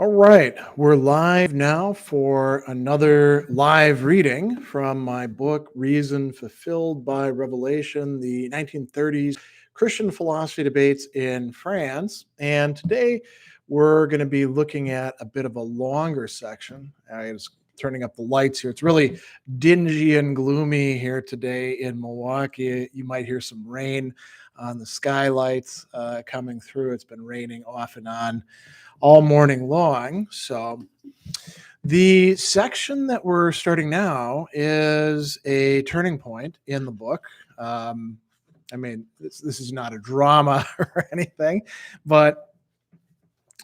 All right, we're live now for another live reading from my book, Reason Fulfilled by Revelation, the 1930s Christian Philosophy Debates in France. And today we're going to be looking at a bit of a longer section. I was turning up the lights here. It's really dingy and gloomy here today in Milwaukee. You might hear some rain on the skylights coming through. It's been raining off and on all morning long. So the section that we're starting now is a turning point in the book. This is not a drama or anything, but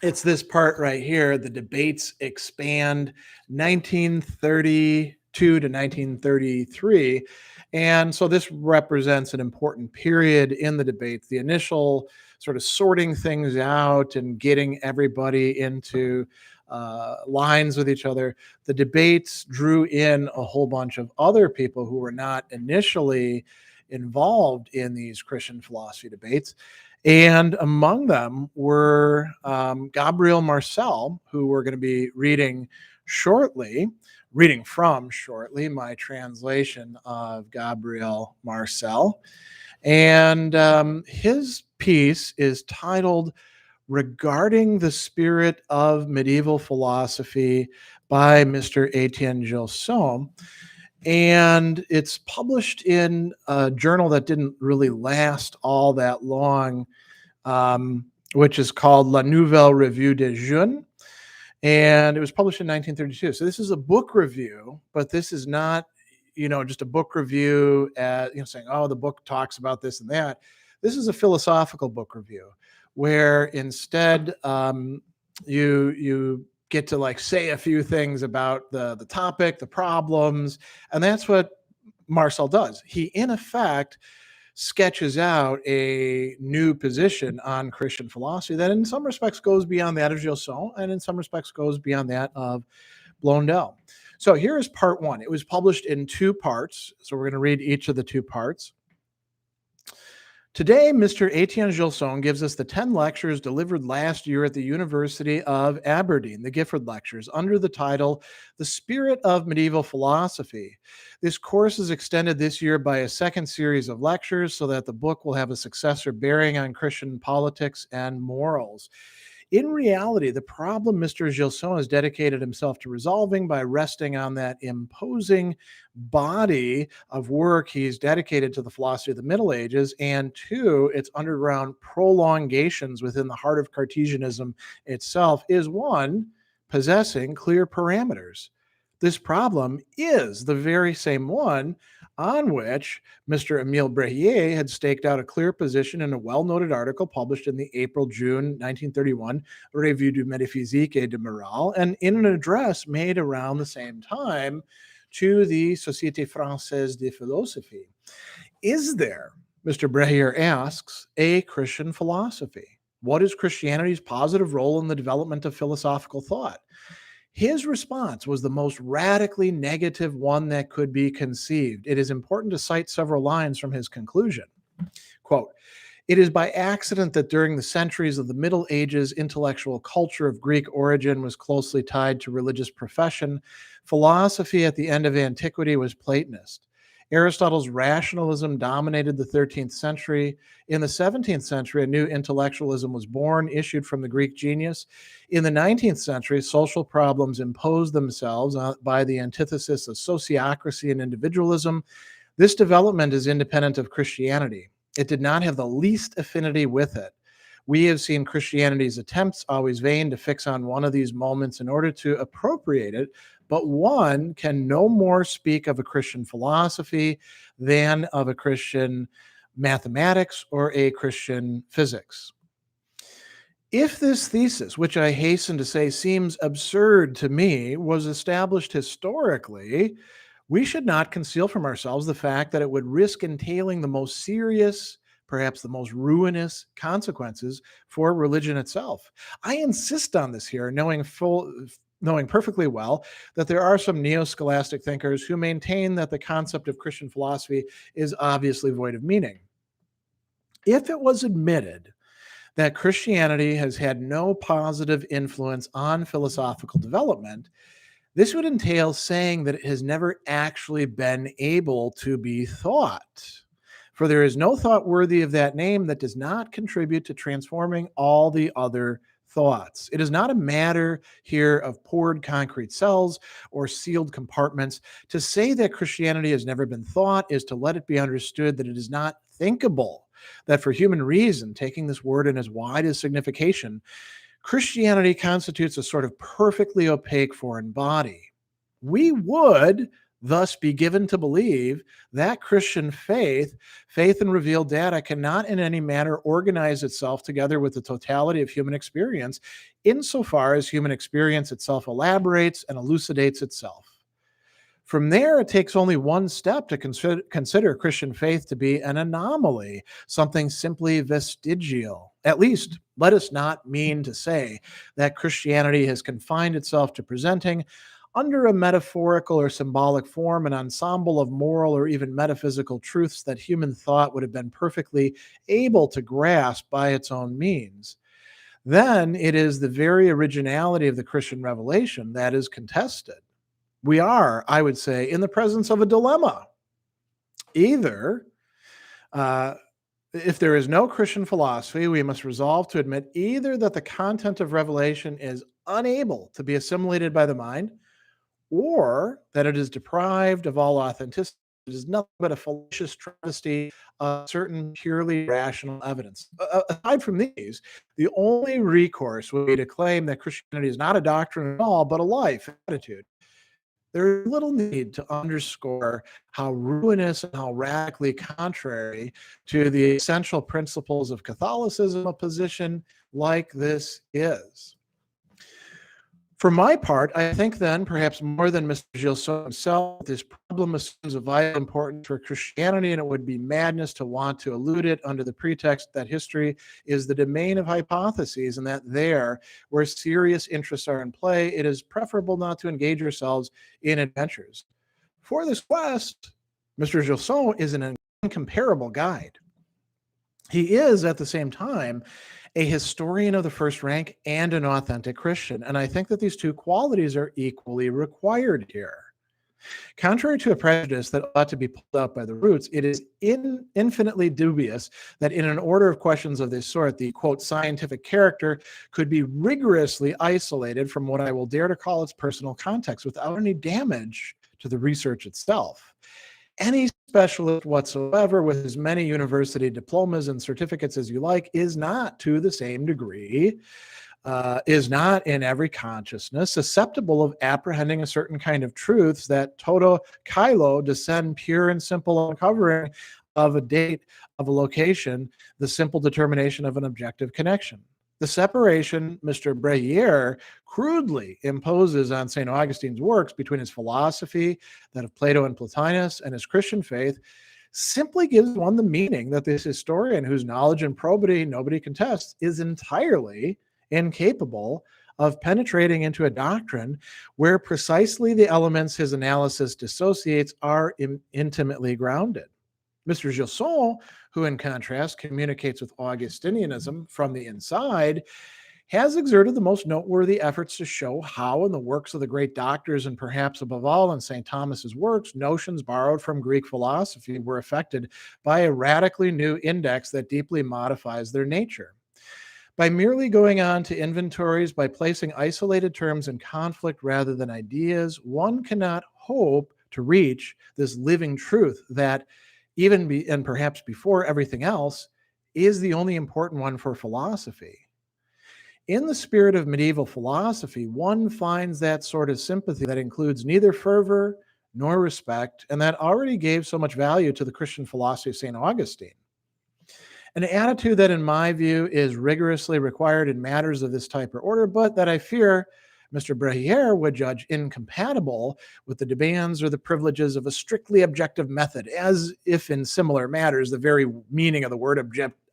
it's this part right here. The debates expand 1932 to 1933. And so this represents an important period in the debates. The initial sort of sorting things out and getting everybody into lines with each other. The debates drew in a whole bunch of other people who were not initially involved in these Christian philosophy debates. And among them were Gabriel Marcel, who we're going to be reading from shortly, my translation of Gabriel Marcel. And his piece is titled Regarding the Spirit of Medieval Philosophy by Mr. Etienne Gilson. And it's published in a journal that didn't really last all that long, which is called La Nouvelle Revue des Jeunes. And it was published in 1932. So this is a book review, but this is not, just a book review saying, oh, the book talks about this and that. This is a philosophical book review where instead you get to say a few things about the topic, the problems, and that's what Marcel does. He, in effect, sketches out a new position on Christian philosophy that in some respects goes beyond that of Gilson and in some respects goes beyond that of Blondel. So here is part one. It was published in two parts, so we're going to read each of the two parts. Today, Mr. Etienne Gilson gives us the 10 lectures delivered last year at the University of Aberdeen, the Gifford Lectures, under the title, The Spirit of Medieval Philosophy. This course is extended this year by a second series of lectures so that the book will have a successor bearing on Christian politics and morals. In reality, the problem Mr. Gilson has dedicated himself to resolving by resting on that imposing body of work he's dedicated to the philosophy of the Middle Ages and to its underground prolongations within the heart of Cartesianism itself is one possessing clear parameters. This problem is the very same one on which Mr. Émile Brehier had staked out a clear position in a well-noted article published in the April-June 1931 Revue de Métaphysique et de Morale, and in an address made around the same time to the Société Française de Philosophie. Is there, Mr. Brehier asks, a Christian philosophy? What is Christianity's positive role in the development of philosophical thought? His response was the most radically negative one that could be conceived. It is important to cite several lines from his conclusion. Quote, "It is by accident that during the centuries of the Middle Ages, intellectual culture of Greek origin was closely tied to religious profession. Philosophy at the end of antiquity was Platonist. Aristotle's rationalism dominated the 13th century. In the 17th century, a new intellectualism was born, issued from the Greek genius. In the 19th century, social problems imposed themselves by the antithesis of sociocracy and individualism. This development is independent of Christianity. It did not have the least affinity with it. We have seen Christianity's attempts, always vain, to fix on one of these moments in order to appropriate it, but one can no more speak of a Christian philosophy than of a Christian mathematics or a Christian physics. If this thesis, which I hasten to say seems absurd to me, was established historically, we should not conceal from ourselves the fact that it would risk entailing the most serious, perhaps the most ruinous consequences for religion itself. I insist on this here, knowing perfectly well that there are some neo-scholastic thinkers who maintain that the concept of Christian philosophy is obviously void of meaning. If it was admitted that Christianity has had no positive influence on philosophical development, this would entail saying that it has never actually been able to be thought. For there is no thought worthy of that name that does not contribute to transforming all the other thoughts. It is not a matter here of poured concrete cells or sealed compartments. To say that Christianity has never been thought is to let it be understood that it is not thinkable, that for human reason, taking this word in as wide as signification, Christianity constitutes a sort of perfectly opaque foreign body. We would thus be given to believe that Christian faith in revealed data, cannot in any manner organize itself together with the totality of human experience, insofar as human experience itself elaborates and elucidates itself. From there, it takes only one step to consider Christian faith to be an anomaly, something simply vestigial. At least, let us not mean to say that Christianity has confined itself to presenting, under a metaphorical or symbolic form, an ensemble of moral or even metaphysical truths that human thought would have been perfectly able to grasp by its own means. Then it is the very originality of the Christian revelation that is contested. We are, I would say, in the presence of a dilemma. Either, uh, if there is no Christian philosophy, we must resolve to admit either that the content of revelation is unable to be assimilated by the mind, or that it is deprived of all authenticity. It is nothing but a fallacious travesty of certain purely rational evidence. Aside from these, the only recourse would be to claim that Christianity is not a doctrine at all, but a life attitude. There is little need to underscore how ruinous and how radically contrary to the essential principles of Catholicism a position like this is. For my part, I think then, perhaps more than Mr. Gilson himself, this problem assumes a vital importance for Christianity, and it would be madness to want to elude it under the pretext that history is the domain of hypotheses, and that there, where serious interests are in play, it is preferable not to engage ourselves in adventures. For this quest, Mr. Gilson is an incomparable guide. He is, at the same time, a historian of the first rank and an authentic Christian. And I think that these two qualities are equally required here. Contrary to a prejudice that ought to be pulled out by the roots, it is infinitely dubious that in an order of questions of this sort, the, quote, scientific character could be rigorously isolated from what I will dare to call its personal context without any damage to the research itself. Any specialist whatsoever with as many university diplomas and certificates as you like is not to the same degree, is not in every consciousness susceptible of apprehending a certain kind of truths that toto kailo descend pure and simple uncovering of a date, of a location, the simple determination of an objective connection. The separation Mr. Brehier crudely imposes on St. Augustine's works between his philosophy, that of Plato and Plotinus, and his Christian faith, simply gives one the meaning that this historian, whose knowledge and probity nobody contests, is entirely incapable of penetrating into a doctrine where precisely the elements his analysis dissociates are intimately grounded. Mr. Gilson, who in contrast communicates with Augustinianism from the inside, has exerted the most noteworthy efforts to show how in the works of the great doctors, and perhaps above all in St. Thomas's works, notions borrowed from Greek philosophy were affected by a radically new index that deeply modifies their nature. By merely going on to inventories, by placing isolated terms in conflict rather than ideas, one cannot hope to reach this living truth that and perhaps before everything else, is the only important one for philosophy. In the spirit of medieval philosophy, one finds that sort of sympathy that includes neither fervor nor respect, and that already gave so much value to the Christian philosophy of St. Augustine. An attitude that, in my view, is rigorously required in matters of this type or order, but that I fear Mr. Brehier would judge incompatible with the demands or the privileges of a strictly objective method, as if in similar matters the very meaning of the word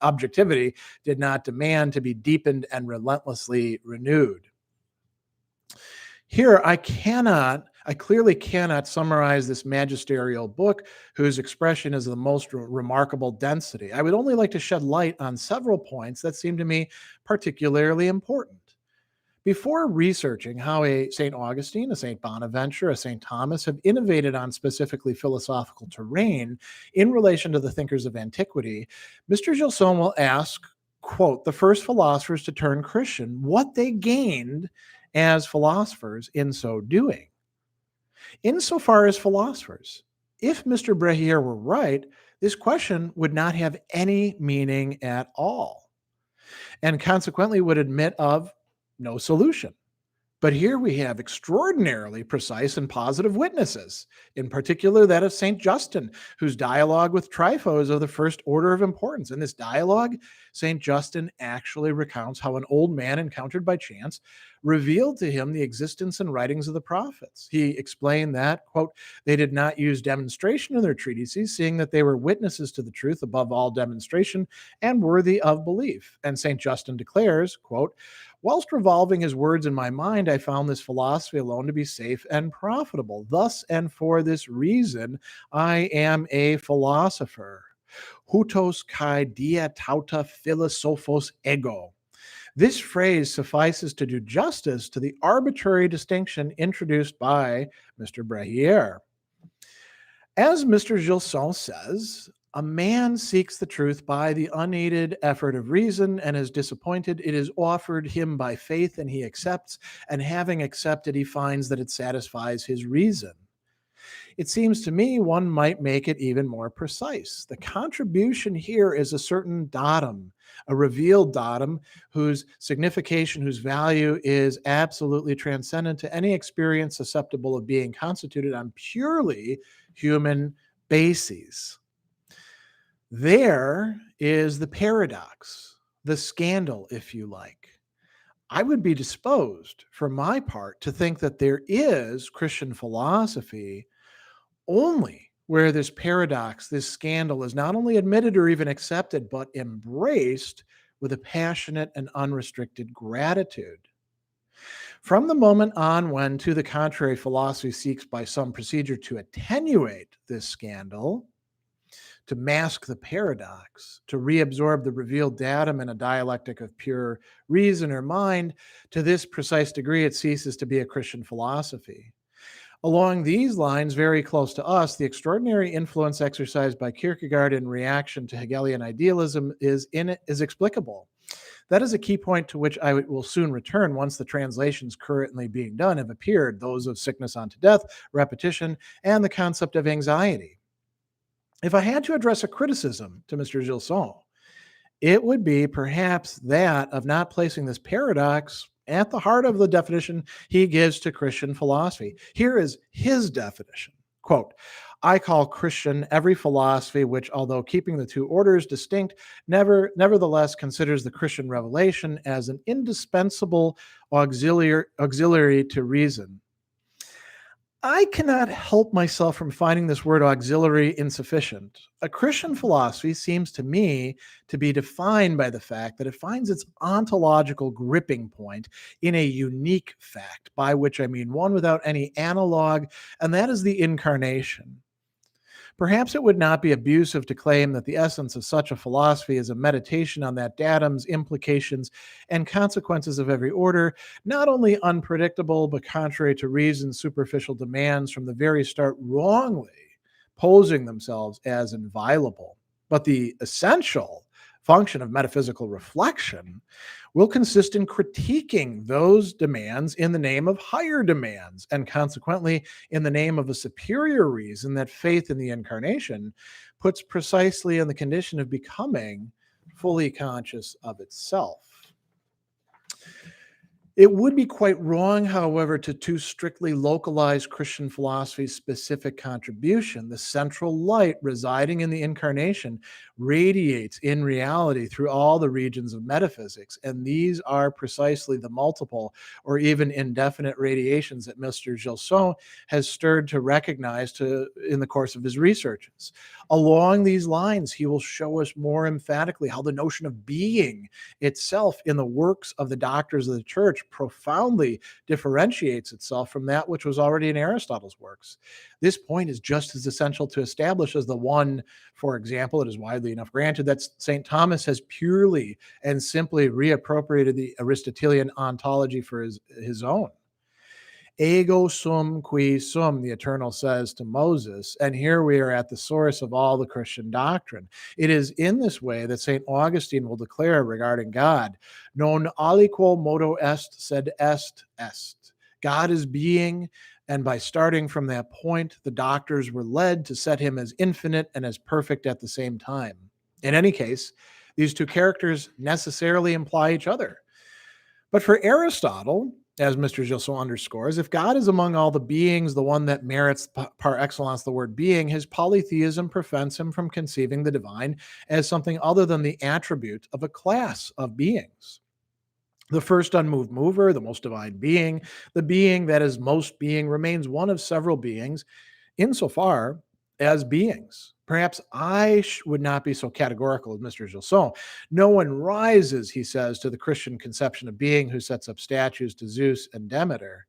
objectivity did not demand to be deepened and relentlessly renewed. Here, I I clearly cannot summarize this magisterial book, whose expression is the most remarkable density. I would only like to shed light on several points that seem to me particularly important. Before researching how a St. Augustine, a St. Bonaventure, a St. Thomas have innovated on specifically philosophical terrain in relation to the thinkers of antiquity, Mr. Gilson will ask, quote, the first philosophers to turn Christian, what they gained as philosophers in so doing. Insofar as philosophers, if Mr. Brehier were right, this question would not have any meaning at all, and consequently would admit of no solution. But here we have extraordinarily precise and positive witnesses, in particular that of St. Justin, whose dialogue with Trypho is of the first order of importance. In this dialogue, St. Justin actually recounts how an old man encountered by chance revealed to him the existence and writings of the prophets. He explained that, quote, they did not use demonstration in their treatises, seeing that they were witnesses to the truth above all demonstration and worthy of belief. And St. Justin declares, quote, whilst revolving his words in my mind, I found this philosophy alone to be safe and profitable. Thus and for this reason, I am a philosopher. Hutos kai dia tauta philosophos ego. This phrase suffices to do justice to the arbitrary distinction introduced by Mr. Brehier. As Mr. Gilson says, a man seeks the truth by the unaided effort of reason and is disappointed. It is offered him by faith and he accepts, and having accepted, he finds that it satisfies his reason. It seems to me one might make it even more precise. The contribution here is a certain datum, a revealed datum whose signification, whose value is absolutely transcendent to any experience susceptible of being constituted on purely human bases. There is the paradox, the scandal, if you like. I would be disposed, for my part, to think that there is Christian philosophy only where this paradox, this scandal is not only admitted or even accepted, but embraced with a passionate and unrestricted gratitude. From the moment on when, to the contrary, philosophy seeks by some procedure to attenuate this scandal, to mask the paradox, to reabsorb the revealed datum in a dialectic of pure reason or mind, to this precise degree it ceases to be a Christian philosophy. Along these lines, very close to us, the extraordinary influence exercised by Kierkegaard in reaction to Hegelian idealism is explicable. That is a key point to which I will soon return once the translations currently being done have appeared, those of Sickness unto Death, Repetition, and the concept of anxiety. If I had to address a criticism to Mr. Gilson, it would be perhaps that of not placing this paradox at the heart of the definition he gives to Christian philosophy. Here is his definition. Quote, I call Christian every philosophy which, although keeping the two orders distinct, nevertheless considers the Christian revelation as an indispensable auxiliary to reason. I cannot help myself from finding this word auxiliary insufficient. A Christian philosophy seems to me to be defined by the fact that it finds its ontological gripping point in a unique fact, by which I mean one without any analog, and that is the incarnation. Perhaps it would not be abusive to claim that the essence of such a philosophy is a meditation on that datum's implications and consequences of every order, not only unpredictable, but contrary to reason's superficial demands from the very start, wrongly posing themselves as inviolable. But the essential function of metaphysical reflection will consist in critiquing those demands in the name of higher demands, and consequently in the name of a superior reason that faith in the incarnation puts precisely in the condition of becoming fully conscious of itself. It would be quite wrong, however, to too strictly localize Christian philosophy's specific contribution. The central light residing in the incarnation radiates in reality through all the regions of metaphysics, and these are precisely the multiple or even indefinite radiations that Mr. Gilson has stirred to recognize in the course of his researches. Along these lines, he will show us more emphatically how the notion of being itself in the works of the doctors of the church which profoundly differentiates itself from that which was already in Aristotle's works. This point is just as essential to establish as the one, for example, it is widely enough granted that St. Thomas has purely and simply reappropriated the Aristotelian ontology for his own. Ego sum qui sum, the Eternal says to Moses. And here we are at the source of all the Christian doctrine. It is in this way that St. Augustine will declare regarding God, non aliquo modo est, sed est. God is being, and by starting from that point, the doctors were led to set him as infinite and as perfect at the same time. In any case, these two characters necessarily imply each other. But for Aristotle, as Mr. Gilson underscores, if God is among all the beings the one that merits par excellence the word being, his polytheism prevents him from conceiving the divine as something other than the attribute of a class of beings. The first unmoved mover, the most divine being, the being that is most being, remains one of several beings insofar as beings. Perhaps I would not be so categorical as Mr. Gilson. No one rises, he says, to the Christian conception of being who sets up statues to Zeus and Demeter.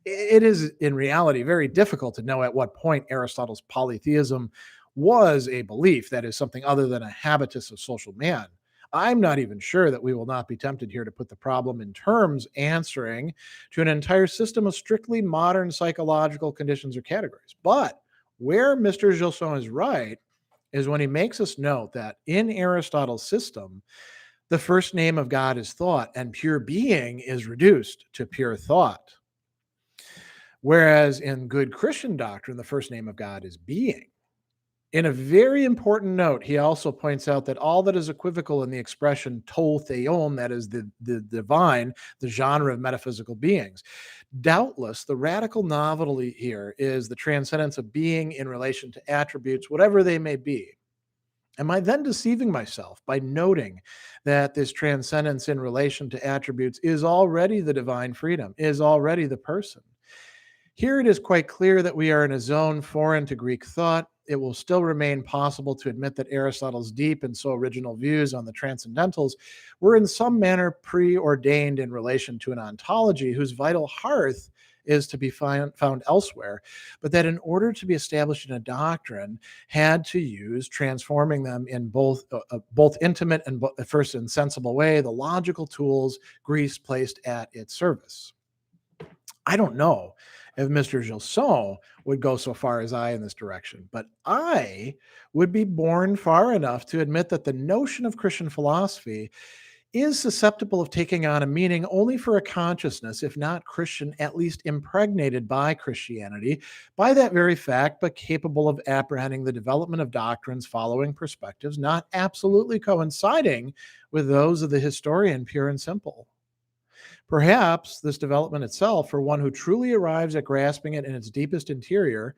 It is, in reality, very difficult to know at what point Aristotle's polytheism was a belief that is something other than a habitus of social man. I'm not even sure that we will not be tempted here to put the problem in terms answering to an entire system of strictly modern psychological conditions or categories. But where Mr. Gilson is right is when he makes us note that in Aristotle's system, the first name of God is thought, and pure being is reduced to pure thought. Whereas in good Christian doctrine, the first name of God is being. In a very important note, he also points out that all that is equivocal in the expression to theon, that is the divine, the genre of metaphysical beings. Doubtless, the radical novelty here is the transcendence of being in relation to attributes, whatever they may be. Am I then deceiving myself by noting that this transcendence in relation to attributes is already the divine freedom, is already the person? Here it is quite clear that we are in a zone foreign to Greek thought. It will still remain possible to admit that Aristotle's deep and so original views on the transcendentals were in some manner preordained in relation to an ontology whose vital hearth is to be found elsewhere, but that in order to be established in a doctrine had to use transforming them in both intimate and first and sensible way, the logical tools Greece placed at its service. I don't know if Mr. Gilson would go so far as I in this direction, but I would be born far enough to admit that the notion of Christian philosophy is susceptible of taking on a meaning only for a consciousness, if not Christian, at least impregnated by Christianity, by that very fact, but capable of apprehending the development of doctrines following perspectives not absolutely coinciding with those of the historian pure and simple. Perhaps this development itself, for one who truly arrives at grasping it in its deepest interior,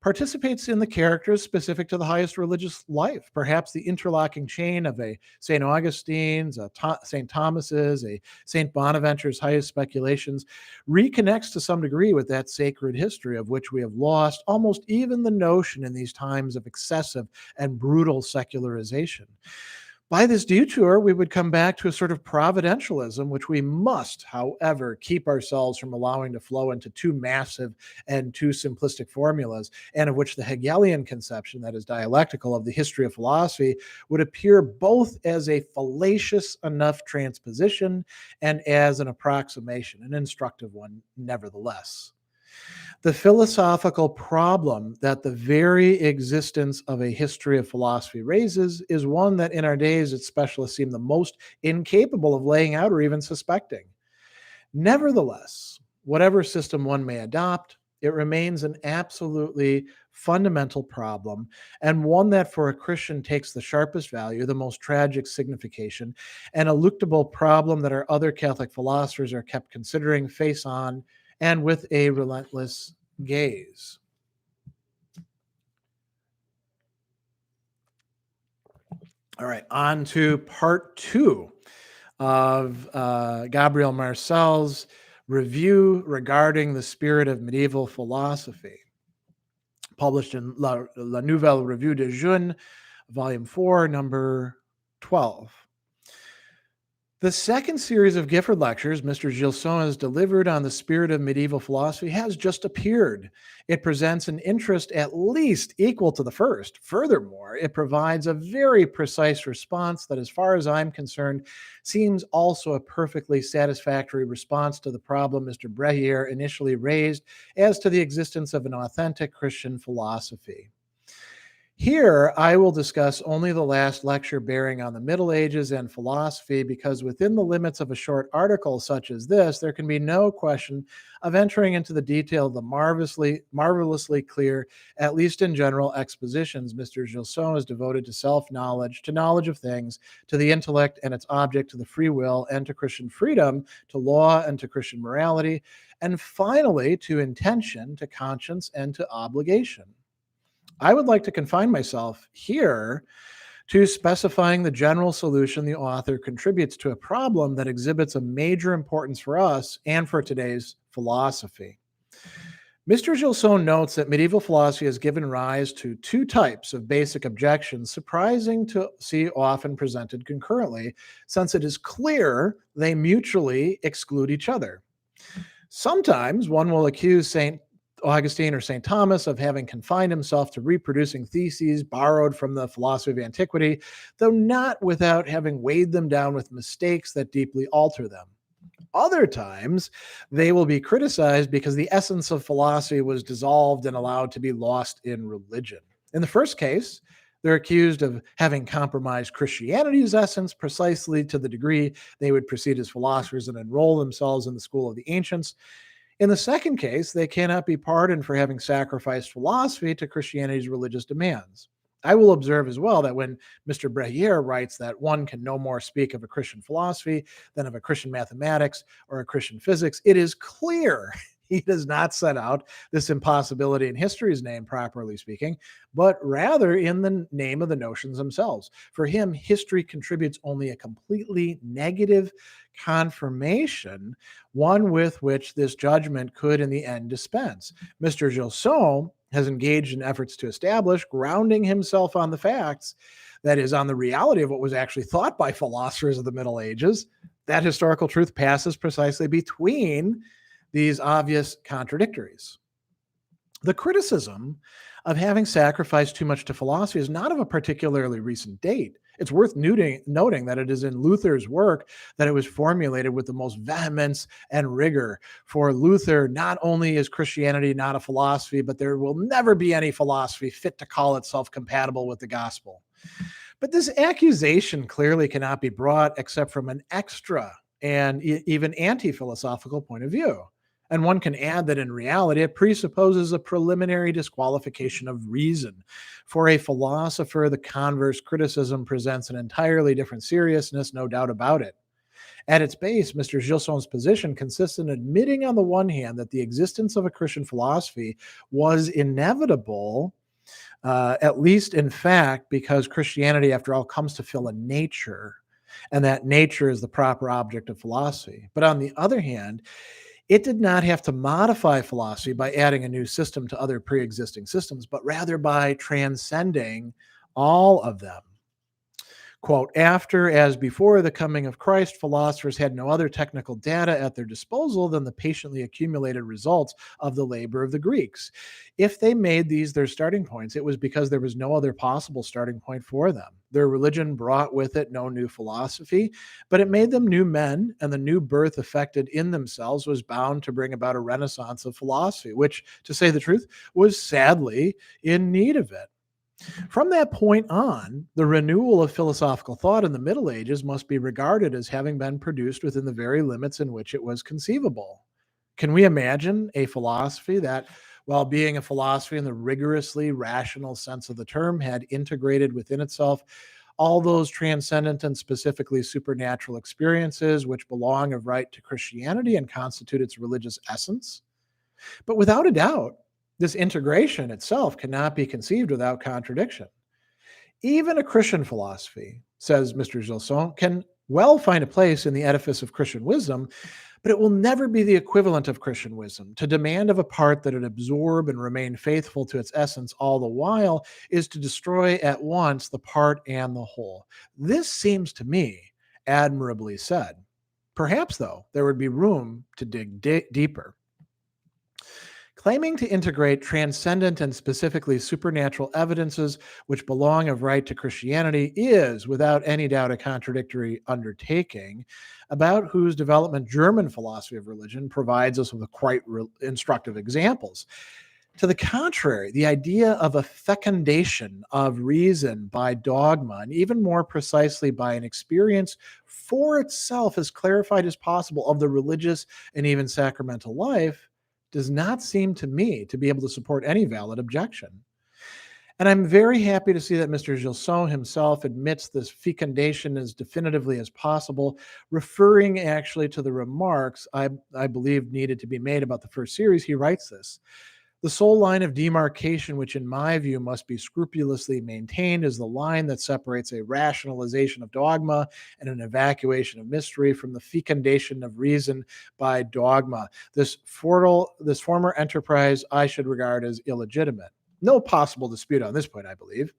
participates in the characters specific to the highest religious life. Perhaps the interlocking chain of a St. Augustine's, a St. Thomas's, a St. Bonaventure's highest speculations reconnects to some degree with that sacred history of which we have lost almost even the notion in these times of excessive and brutal secularization. By this detour, we would come back to a sort of providentialism, which we must, however, keep ourselves from allowing to flow into too massive and too simplistic formulas, and of which the Hegelian conception, that is dialectical, of the history of philosophy would appear both as a fallacious enough transposition and as an approximation, an instructive one, nevertheless. The philosophical problem that the very existence of a history of philosophy raises is one that in our days its specialists seem the most incapable of laying out or even suspecting. Nevertheless, whatever system one may adopt, it remains an absolutely fundamental problem, and one that for a Christian takes the sharpest value, the most tragic signification, an eluctable problem that our other Catholic philosophers are kept considering face on and with a relentless gaze. All right, on to part two of Gabriel Marcel's review regarding the spirit of medieval philosophy, published in La Nouvelle Revue de Jeune, volume 4, number 12. The second series of Gifford lectures Mr. Gilson has delivered on the spirit of medieval philosophy has just appeared. It presents an interest at least equal to the first. Furthermore, it provides a very precise response that, as far as I'm concerned, seems also a perfectly satisfactory response to the problem Mr. Brehier initially raised as to the existence of an authentic Christian philosophy. Here, I will discuss only the last lecture bearing on the Middle Ages and philosophy, because within the limits of a short article such as this, there can be no question of entering into the detail of the marvelously clear, at least in general, expositions Mr. Gilson is devoted to self-knowledge, to knowledge of things, to the intellect and its object, to the free will, and to Christian freedom, to law and to Christian morality, and finally to intention, to conscience, and to obligation. I would like to confine myself here to specifying the general solution the author contributes to a problem that exhibits a major importance for us and for today's philosophy. Mr. Gilson notes that medieval philosophy has given rise to two types of basic objections, surprising to see often presented concurrently, since it is clear they mutually exclude each other. Sometimes one will accuse St. Augustine or St. Thomas of having confined himself to reproducing theses borrowed from the philosophy of antiquity, though not without having weighed them down with mistakes that deeply alter them. Other times, they will be criticized because the essence of philosophy was dissolved and allowed to be lost in religion. In the first case, they're accused of having compromised Christianity's essence precisely to the degree they would proceed as philosophers and enroll themselves in the school of the ancients. In the second case, they cannot be pardoned for having sacrificed philosophy to Christianity's religious demands. I will observe as well that when Mr. Brehier writes that one can no more speak of a Christian philosophy than of a Christian mathematics or a Christian physics, it is clear he does not set out this impossibility in history's name, properly speaking, but rather in the name of the notions themselves. For him, history contributes only a completely negative confirmation, one with which this judgment could in the end dispense. Mr. Gilson has engaged in efforts to establish, grounding himself on the facts, that is, on the reality of what was actually thought by philosophers of the Middle Ages, that historical truth passes precisely between these obvious contradictories. The criticism of having sacrificed too much to philosophy is not of a particularly recent date. It's worth noting that it is in Luther's work that it was formulated with the most vehemence and rigor. For Luther, not only is Christianity not a philosophy, but there will never be any philosophy fit to call itself compatible with the gospel. But this accusation clearly cannot be brought except from an extra and even anti-philosophical point of view. And one can add that in reality, it presupposes a preliminary disqualification of reason. For a philosopher, the converse criticism presents an entirely different seriousness, no doubt about it. At its base, Mr. Gilson's position consists in admitting, on the one hand, that the existence of a Christian philosophy was inevitable, at least in fact, because Christianity, after all, comes to fill a nature, and that nature is the proper object of philosophy. But on the other hand, it did not have to modify philosophy by adding a new system to other pre-existing systems, but rather by transcending all of them. Quote, after, as before the coming of Christ, philosophers had no other technical data at their disposal than the patiently accumulated results of the labor of the Greeks. If they made these their starting points, it was because there was no other possible starting point for them. Their religion brought with it no new philosophy, but it made them new men, and the new birth effected in themselves was bound to bring about a renaissance of philosophy, which, to say the truth, was sadly in need of it. From that point on, the renewal of philosophical thought in the Middle Ages must be regarded as having been produced within the very limits in which it was conceivable. Can we imagine a philosophy that, while being a philosophy in the rigorously rational sense of the term, had integrated within itself all those transcendent and specifically supernatural experiences which belong of right to Christianity and constitute its religious essence? But without a doubt, this integration itself cannot be conceived without contradiction. Even a Christian philosophy, says Mr. Gilson, can well find a place in the edifice of Christian wisdom, but it will never be the equivalent of Christian wisdom. To demand of a part that it absorb and remain faithful to its essence all the while is to destroy at once the part and the whole. This seems to me admirably said. Perhaps, though, there would be room to dig deeper. Claiming to integrate transcendent and specifically supernatural evidences which belong of right to Christianity is, without any doubt, a contradictory undertaking, about whose development German philosophy of religion provides us with quite instructive examples. To the contrary, the idea of a fecundation of reason by dogma, and even more precisely by an experience for itself as clarified as possible of the religious and even sacramental life, does not seem to me to be able to support any valid objection. And I'm very happy to see that Mr. Gilson himself admits this fecundation as definitively as possible, referring actually to the remarks I believe needed to be made about the first series. He writes this: the sole line of demarcation, which in my view must be scrupulously maintained, is the line that separates a rationalization of dogma and an evacuation of mystery from the fecundation of reason by dogma. This former enterprise I should regard as illegitimate. No possible dispute on this point, I believe.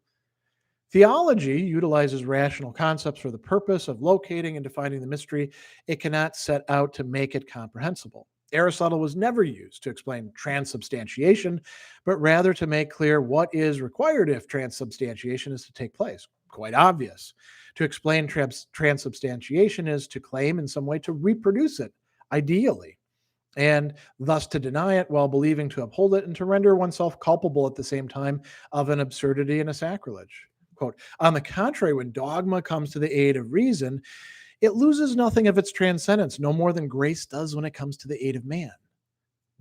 Theology utilizes rational concepts for the purpose of locating and defining the mystery. It cannot set out to make it comprehensible. Aristotle was never used to explain transubstantiation, but rather to make clear what is required if transubstantiation is to take place. Quite obvious. To explain transubstantiation is to claim in some way to reproduce it, ideally, and thus to deny it while believing to uphold it, and to render oneself culpable at the same time of an absurdity and a sacrilege. Quote, on the contrary, when dogma comes to the aid of reason, it loses nothing of its transcendence, no more than grace does when it comes to the aid of man.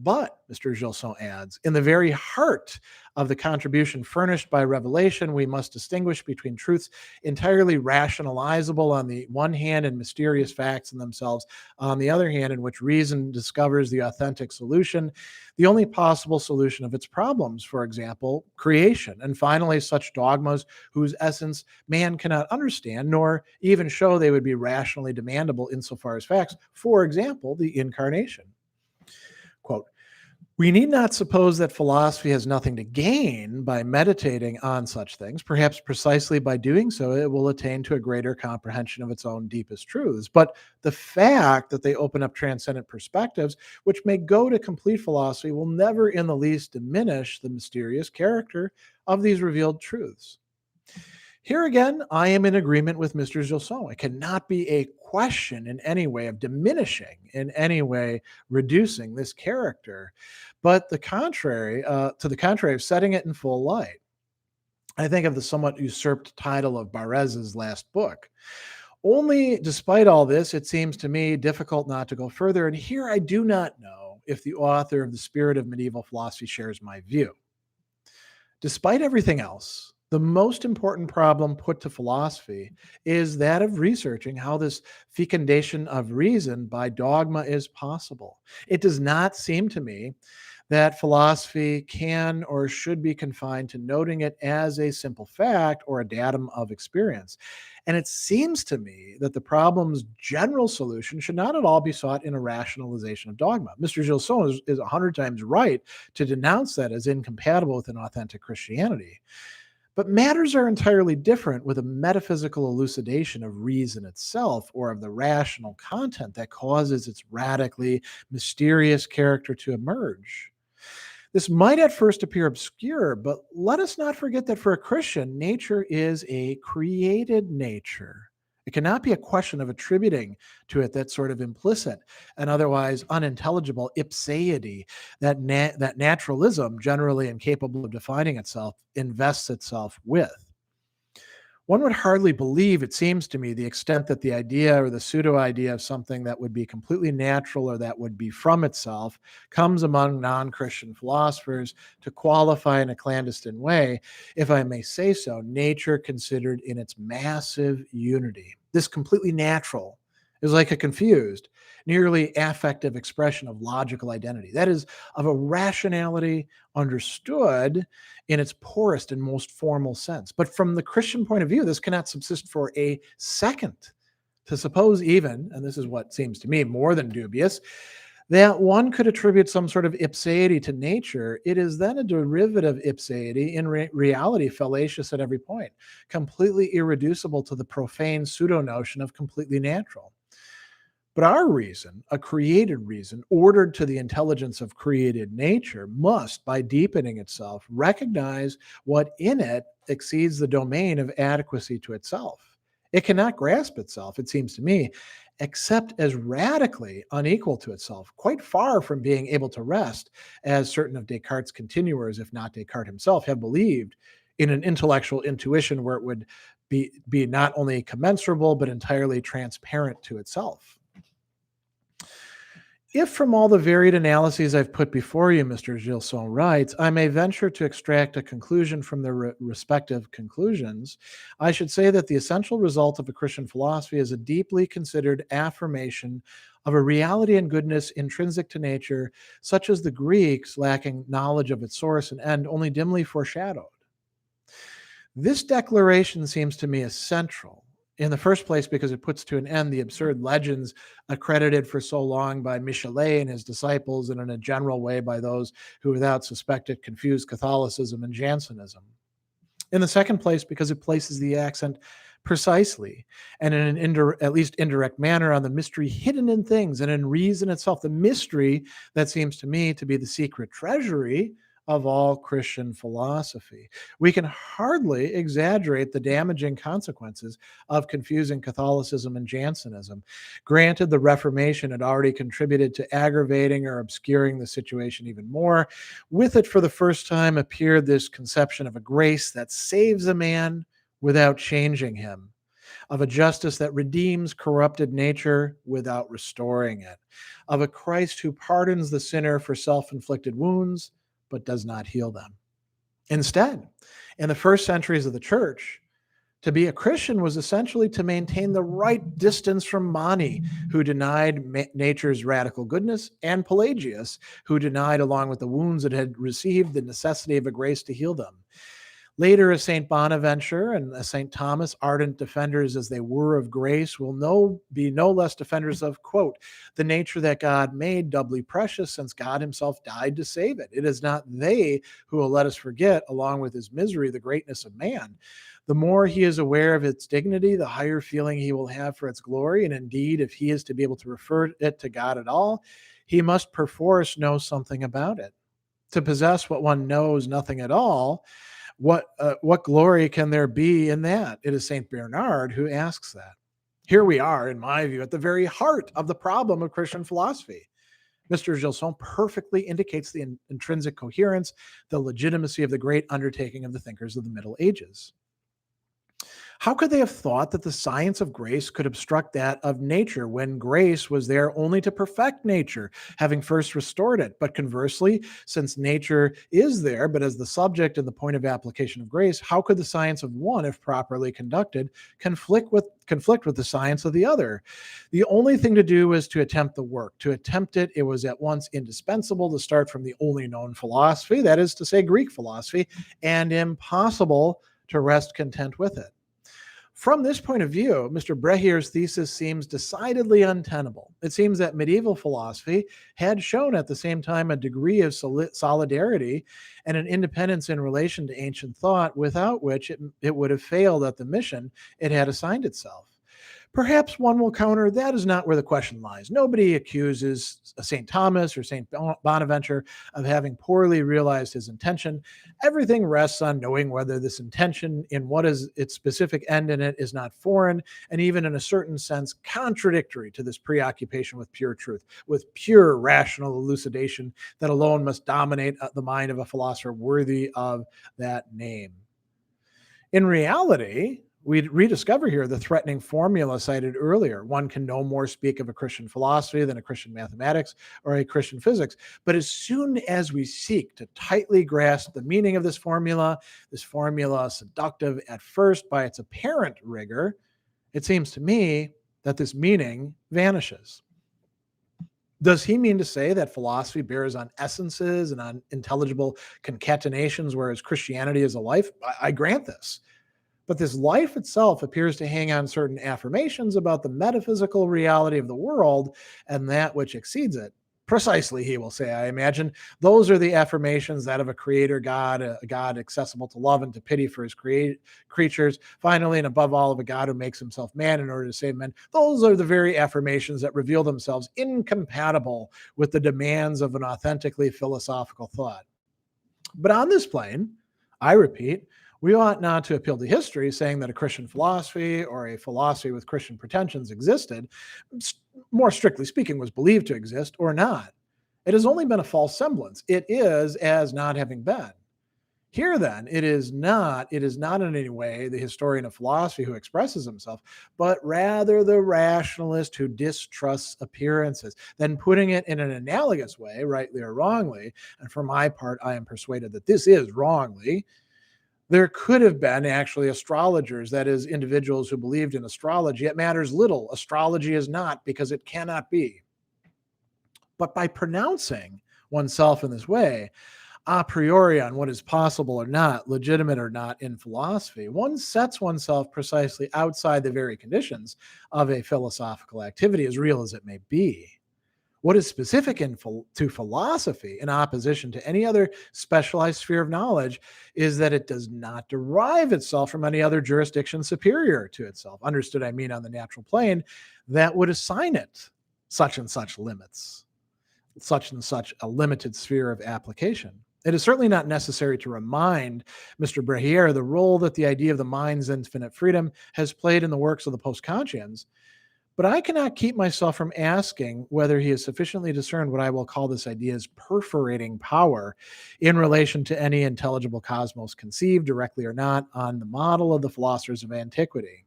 But, Mr. Gilson adds, in the very heart of the contribution furnished by revelation, we must distinguish between truths entirely rationalizable on the one hand and mysterious facts in themselves on the other hand, in which reason discovers the authentic solution, the only possible solution of its problems, for example, creation, and finally such dogmas whose essence man cannot understand, nor even show they would be rationally demandable insofar as facts, for example, the incarnation. Quote, we need not suppose that philosophy has nothing to gain by meditating on such things. Perhaps precisely by doing so, it will attain to a greater comprehension of its own deepest truths. But the fact that they open up transcendent perspectives, which may go to complete philosophy, will never in the least diminish the mysterious character of these revealed truths. Here again, I am in agreement with Mr. Gilson. It cannot be a question in any way of diminishing, in any way reducing this character, but the contrary, to the contrary of setting it in full light. I think of the somewhat usurped title of Barres's last book. Only, despite all this, it seems to me difficult not to go further, and here I do not know if the author of The Spirit of Medieval Philosophy shares my view. Despite everything else, the most important problem put to philosophy is that of researching how this fecundation of reason by dogma is possible. It does not seem to me that philosophy can or should be confined to noting it as a simple fact or a datum of experience. And it seems to me that the problem's general solution should not at all be sought in a rationalization of dogma. Mr. Gilson is 100 times right to denounce that as incompatible with an authentic Christianity. But matters are entirely different with a metaphysical elucidation of reason itself or of the rational content that causes its radically mysterious character to emerge. This might at first appear obscure, but let us not forget that for a Christian, nature is a created nature. It cannot be a question of attributing to it that sort of implicit and otherwise unintelligible ipseity that naturalism, generally incapable of defining itself, invests itself with. One would hardly believe, it seems to me, the extent that the idea or the pseudo-idea of something that would be completely natural or that would be from itself comes among non-Christian philosophers to qualify in a clandestine way, if I may say so, nature considered in its massive unity. This completely natural is like a confused, nearly affective expression of logical identity. That is, of a rationality understood in its poorest and most formal sense. But from the Christian point of view, this cannot subsist for a second. To suppose even, and this is what seems to me more than dubious, that one could attribute some sort of ipseity to nature, it is then a derivative ipseity, in reality fallacious at every point, completely irreducible to the profane pseudo notion of completely natural. But our reason, a created reason, ordered to the intelligence of created nature, must, by deepening itself, recognize what in it exceeds the domain of adequacy to itself. It cannot grasp itself, it seems to me, except as radically unequal to itself, quite far from being able to rest, as certain of Descartes' continuers, if not Descartes himself, have believed, in an intellectual intuition where it would be not only commensurable, but entirely transparent to itself. If from all the varied analyses I've put before you, Mr. Gilson writes, I may venture to extract a conclusion from their respective conclusions, I should say that the essential result of a Christian philosophy is a deeply considered affirmation of a reality and goodness intrinsic to nature, such as the Greeks, lacking knowledge of its source and end, only dimly foreshadowed. This declaration seems to me essential. In the first place, because it puts to an end the absurd legends accredited for so long by Michelet and his disciples, and in a general way by those who, without suspect it, confuse Catholicism and Jansenism. In the second place, because it places the accent precisely and in an at least indirect manner on the mystery hidden in things and in reason itself, the mystery that seems to me to be the secret treasury of all Christian philosophy. We can hardly exaggerate the damaging consequences of confusing Catholicism and Jansenism. Granted, the Reformation had already contributed to aggravating or obscuring the situation even more. With it, for the first time, appeared this conception of a grace that saves a man without changing him, of a justice that redeems corrupted nature without restoring it, of a Christ who pardons the sinner for self-inflicted wounds but does not heal them. Instead, in the first centuries of the church, to be a Christian was essentially to maintain the right distance from Mani, who denied nature's radical goodness, and Pelagius, who denied, along with the wounds it had received, the necessity of a grace to heal them. Later, a St. Bonaventure and a St. Thomas, ardent defenders as they were of grace, will be no less defenders of, quote, the nature that God made doubly precious, since God himself died to save it. It is not they who will let us forget, along with his misery, the greatness of man. The more he is aware of its dignity, the higher feeling he will have for its glory. And indeed, if he is to be able to refer it to God at all, he must perforce know something about it. To possess what one knows nothing at all, what glory can there be in that? It is St. Bernard who asks that. Here we are, in my view, at the very heart of the problem of Christian philosophy. Mr. Gilson perfectly indicates the intrinsic coherence, the legitimacy of the great undertaking of the thinkers of the Middle Ages. How could they have thought that the science of grace could obstruct that of nature, when grace was there only to perfect nature, having first restored it? But conversely, since nature is there, but as the subject and the point of application of grace, how could the science of one, if properly conducted, conflict with the science of the other? The only thing to do was to attempt the work. To attempt it, it was at once indispensable to start from the only known philosophy, that is to say, Greek philosophy, and impossible to rest content with it. From this point of view, Mr. Brehier's thesis seems decidedly untenable. It seems that medieval philosophy had shown at the same time a degree of solidarity and an independence in relation to ancient thought, without which it would have failed at the mission it had assigned itself. Perhaps one will counter, that is not where the question lies. Nobody accuses St. Thomas or St. Bonaventure of having poorly realized his intention. Everything rests on knowing whether this intention, in what is its specific end in it, is not foreign, and even in a certain sense contradictory to this preoccupation with pure truth, with pure rational elucidation that alone must dominate the mind of a philosopher worthy of that name. In reality, we rediscover here the threatening formula cited earlier. One can no more speak of a Christian philosophy than a Christian mathematics or a Christian physics. But as soon as we seek to tightly grasp the meaning of this formula seductive at first by its apparent rigor, it seems to me that this meaning vanishes. Does he mean to say that philosophy bears on essences and on intelligible concatenations, whereas Christianity is a life? I grant this. But this life itself appears to hang on certain affirmations about the metaphysical reality of the world and that which exceeds it. Precisely, he will say, I imagine. Those are the affirmations that of a creator God, a God accessible to love and to pity for his creatures. Finally, and above all, of a God who makes himself man in order to save men. Those are the very affirmations that reveal themselves incompatible with the demands of an authentically philosophical thought. But on this plane, I repeat, we ought not to appeal to history saying that a Christian philosophy or a philosophy with Christian pretensions existed, more strictly speaking, was believed to exist or not. It has only been a false semblance. It is as not having been. Here, then, it is not in any way the historian of philosophy who expresses himself, but rather the rationalist who distrusts appearances. Then putting it in an analogous way, rightly or wrongly, and for my part, I am persuaded that this is wrongly, there could have been actually astrologers, that is, individuals who believed in astrology. It matters little. Astrology is not, because it cannot be. But by pronouncing oneself in this way, a priori on what is possible or not, legitimate or not in philosophy, one sets oneself precisely outside the very conditions of a philosophical activity, as real as it may be. What is specific to philosophy, in opposition to any other specialized sphere of knowledge, is that it does not derive itself from any other jurisdiction superior to itself. Understood, I mean, on the natural plane, that would assign it such and such limits, such and such a limited sphere of application. It is certainly not necessary to remind Mr. Brehier the role that the idea of the mind's infinite freedom has played in the works of the post-Kantians, but I cannot keep myself from asking whether he has sufficiently discerned what I will call this idea's perforating power in relation to any intelligible cosmos conceived, directly or not, on the model of the philosophers of antiquity.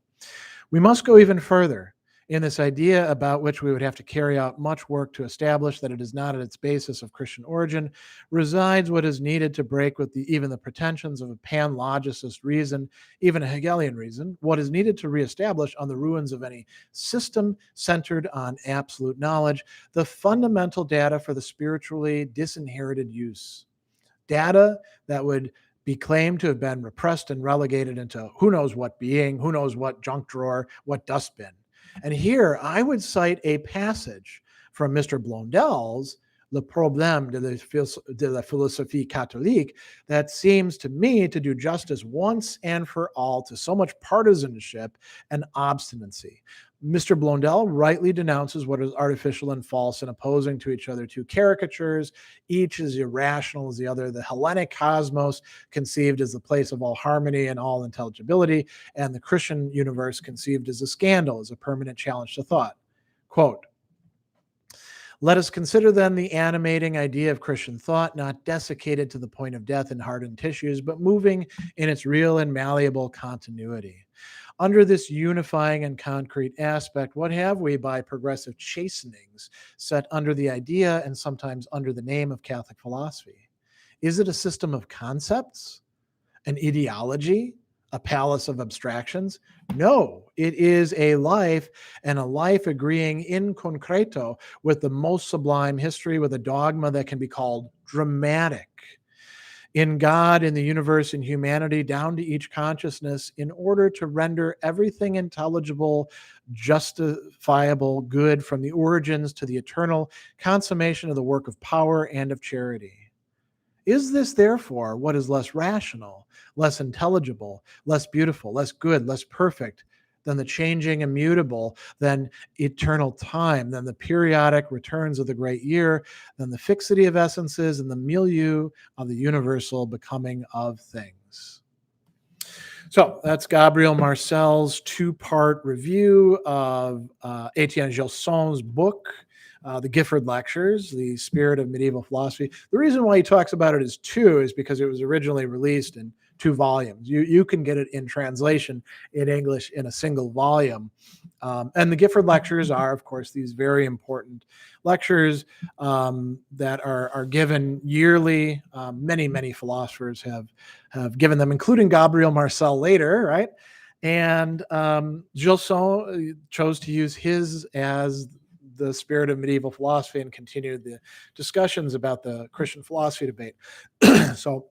We must go even further in this idea, about which we would have to carry out much work to establish that it is not at its basis of Christian origin, resides what is needed to break with even the pretensions of a pan-logicist reason, even a Hegelian reason, what is needed to reestablish on the ruins of any system centered on absolute knowledge, the fundamental data for the spiritually disinherited use. Data that would be claimed to have been repressed and relegated into who knows what being, who knows what junk drawer, what dustbin. And here I would cite a passage from Mr. Blondel's Le Problème de la Philosophie Catholique that seems to me to do justice once and for all to so much partisanship and obstinacy. Mr. Blondel rightly denounces what is artificial and false and opposing to each other two caricatures, each as irrational as the other, the Hellenic cosmos conceived as the place of all harmony and all intelligibility, and the Christian universe conceived as a scandal, as a permanent challenge to thought. Quote, let us consider then the animating idea of Christian thought, not desiccated to the point of death in hardened tissues, but moving in its real and malleable continuity. Under this unifying and concrete aspect, what have we by progressive chastenings set under the idea and sometimes under the name of Catholic philosophy? Is it a system of concepts, an ideology, a palace of abstractions? No, it is a life, and a life agreeing in concreto with the most sublime history, with a dogma that can be called dramatic. In God, in the universe, in humanity, down to each consciousness, in order to render everything intelligible, justifiable, good, from the origins to the eternal consummation of the work of power and of charity. Is this, therefore, what is less rational, less intelligible, less beautiful, less good, less perfect than the changing, immutable, than eternal time, than the periodic returns of the great year, than the fixity of essences and the milieu of the universal becoming of things? So that's Gabriel Marcel's two-part review of Etienne Gilson's book, the Gifford Lectures, The Spirit of Medieval Philosophy. The reason why he talks about it as two is because it was originally released in 2 volumes. You can get it in translation in English in a single volume. And the Gifford Lectures are, of course, these very important lectures that are given yearly. Many philosophers have given them, including Gabriel Marcel later, right? And Gilson chose to use his as the Spirit of Medieval Philosophy and continued the discussions about the Christian philosophy debate. So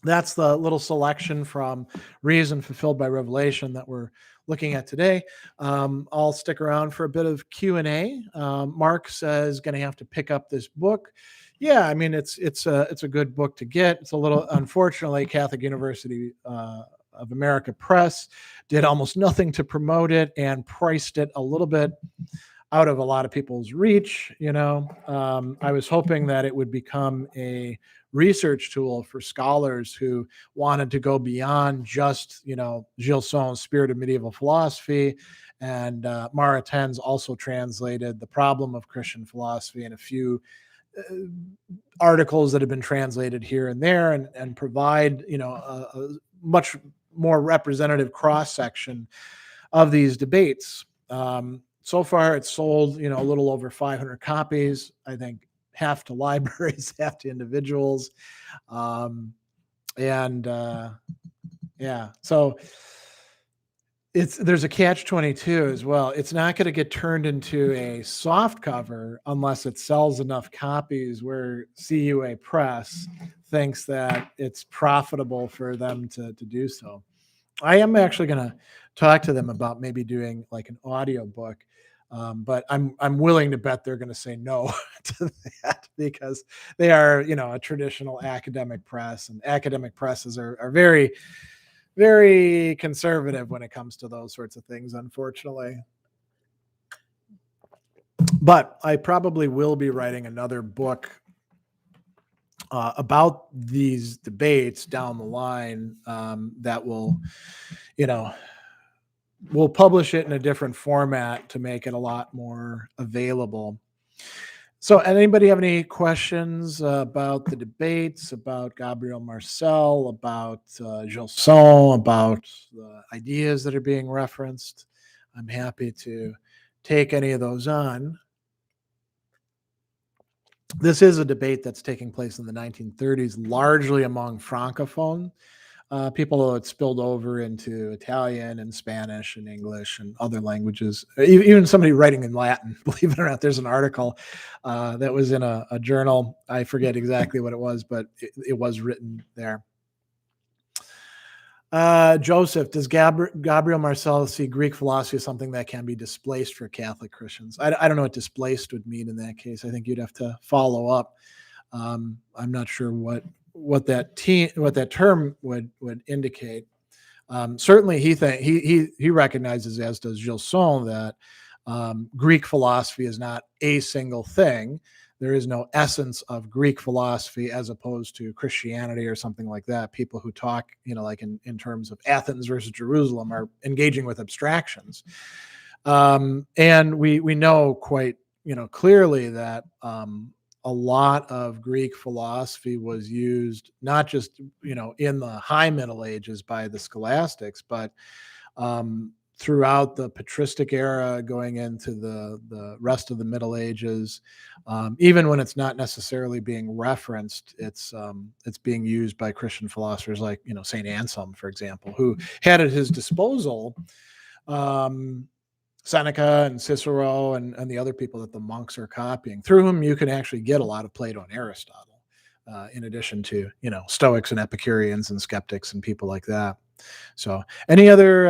That's the little selection from Reason Fulfilled by Revelation that we're looking at today. I'll stick around for a bit of Q&A. Mark says going to have to pick up this book. Yeah, I mean it's a good book to get. It's a little, unfortunately, Catholic University of America Press did almost nothing to promote it and priced it a little bit out of a lot of people's reach. I was hoping that it would become a research tool for scholars who wanted to go beyond just, Gilson's Spirit of Medieval Philosophy. And Mariten's also translated The Problem of Christian Philosophy and a few articles that have been translated here and there, and provide, a much more representative cross section of these debates. So far, it's sold, a little over 500 copies. I think half to libraries, half to individuals, and yeah. So there's a catch-22 as well. It's not going to get turned into a soft cover unless it sells enough copies where CUA Press thinks that it's profitable for them to do so. I am actually going to talk to them about maybe doing like an audio book, but I'm willing to bet they're going to say no to that, because they are, a traditional academic press, and academic presses are very, very conservative when it comes to those sorts of things, unfortunately. But I probably will be writing another book about these debates down the line, that will, we'll publish it in a different format to make it a lot more available. So, anybody have any questions about the debates, about Gabriel Marcel, about Gilson, about the ideas that are being referenced? I'm happy to take any of those on. This is a debate that's taking place in the 1930s, largely among Francophone people, though it spilled over into Italian and Spanish and English and other languages. Even somebody writing in Latin, believe it or not. There's an article that was in a journal. I forget exactly what it was, but it was written there. Joseph, does Gabriel Marcel see Greek philosophy as something that can be displaced for Catholic Christians? I don't know what displaced would mean in that case. I think you'd have to follow up. I'm not sure what that term would indicate. Certainly, he recognizes, as does Gilson, that Greek philosophy is not a single thing. There is no essence of Greek philosophy as opposed to Christianity or something like that. People who talk, like in terms of Athens versus Jerusalem, are engaging with abstractions. And we know quite, clearly that a lot of Greek philosophy was used not just, in the High Middle Ages by the scholastics, but throughout the patristic era, going into the rest of the Middle Ages. Even when it's not necessarily being referenced, it's being used by Christian philosophers like, St. Anselm, for example, who had at his disposal Seneca and Cicero and the other people that the monks are copying, through whom you can actually get a lot of Plato and Aristotle, in addition to, Stoics and Epicureans and skeptics and people like that. So any other,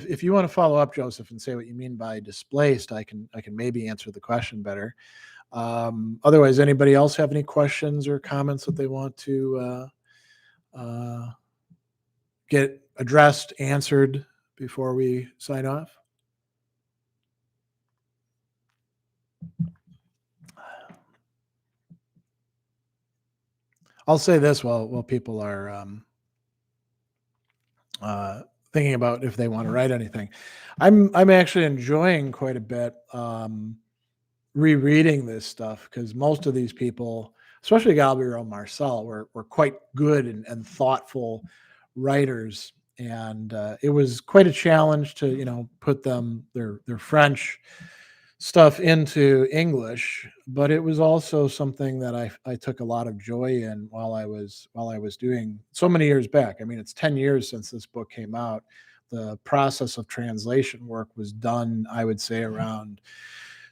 if you want to follow up, Joseph, and say what you mean by displaced, I can maybe answer the question better. Otherwise, anybody else have any questions or comments that they want to get addressed, answered before we sign off? I'll say this while people are thinking about if they want to write anything. I'm actually enjoying quite a bit rereading this stuff, because most of these people, especially Gabriel Marcel, were quite good and thoughtful writers, and it was quite a challenge to put their French stuff into English, but it was also something that I took a lot of joy in while I was doing so many years back. I mean, it's 10 years since this book came out. The process of translation work was done, I would say, around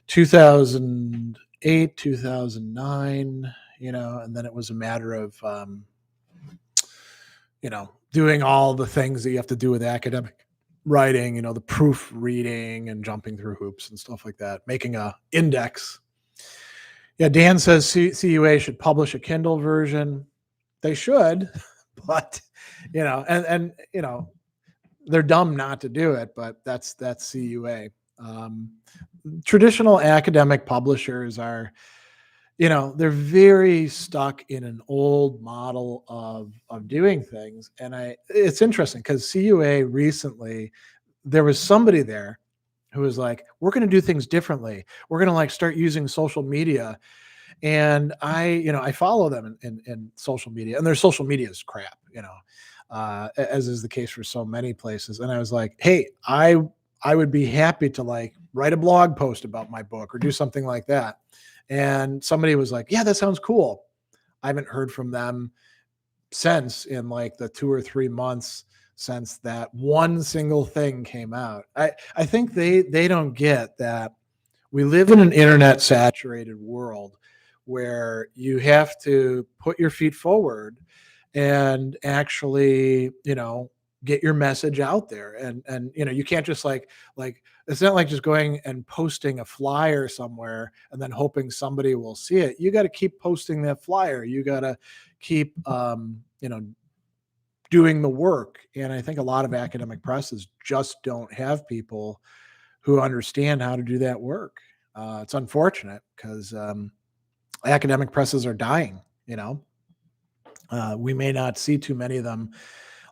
2008, 2009, and then it was a matter of doing all the things that you have to do with academic writing, the proofreading and jumping through hoops and stuff like that, making a index. Yeah, Dan says CUA should publish a Kindle version. They should, but they're dumb not to do it. But that's CUA. Traditional academic publishers are, they're very stuck in an old model of doing things. And it's interesting because CUA recently, there was somebody there who was like, we're going to do things differently. We're going to like start using social media. And I follow them in social media, and their social media is crap, as is the case for so many places. And I was like, hey, I would be happy to like write a blog post about my book or do something like that. And somebody was like, yeah, that sounds cool. I haven't heard from them since, in like the 2 or 3 months since that one single thing came out. I think they don't get that we live in an internet saturated world where you have to put your feet forward and actually, get your message out there. And you can't just like it's not like just going and posting a flyer somewhere and then hoping somebody will see it. You got to keep posting that flyer. You got to keep doing the work. And I think a lot of academic presses just don't have people who understand how to do that work. It's unfortunate because academic presses are dying. We may not see too many of them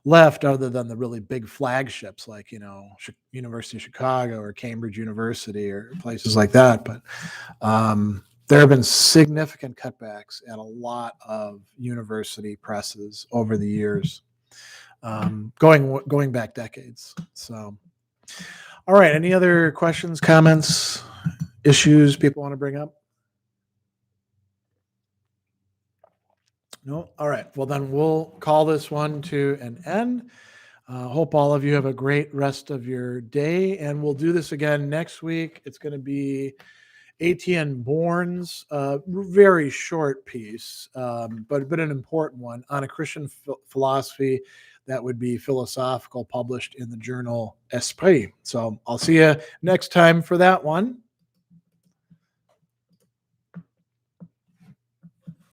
left other than the really big flagships like, University of Chicago or Cambridge University or places like that. But there have been significant cutbacks at a lot of university presses over the years, going back decades. So, all right. Any other questions, comments, issues people want to bring up? No? All right. Well, then we'll call this one to an end. Hope all of you have a great rest of your day, and we'll do this again next week. It's going to be Etienne Born's very short piece, but an important one on a Christian philosophy that would be philosophical, published in the journal Esprit. So I'll see you next time for that one.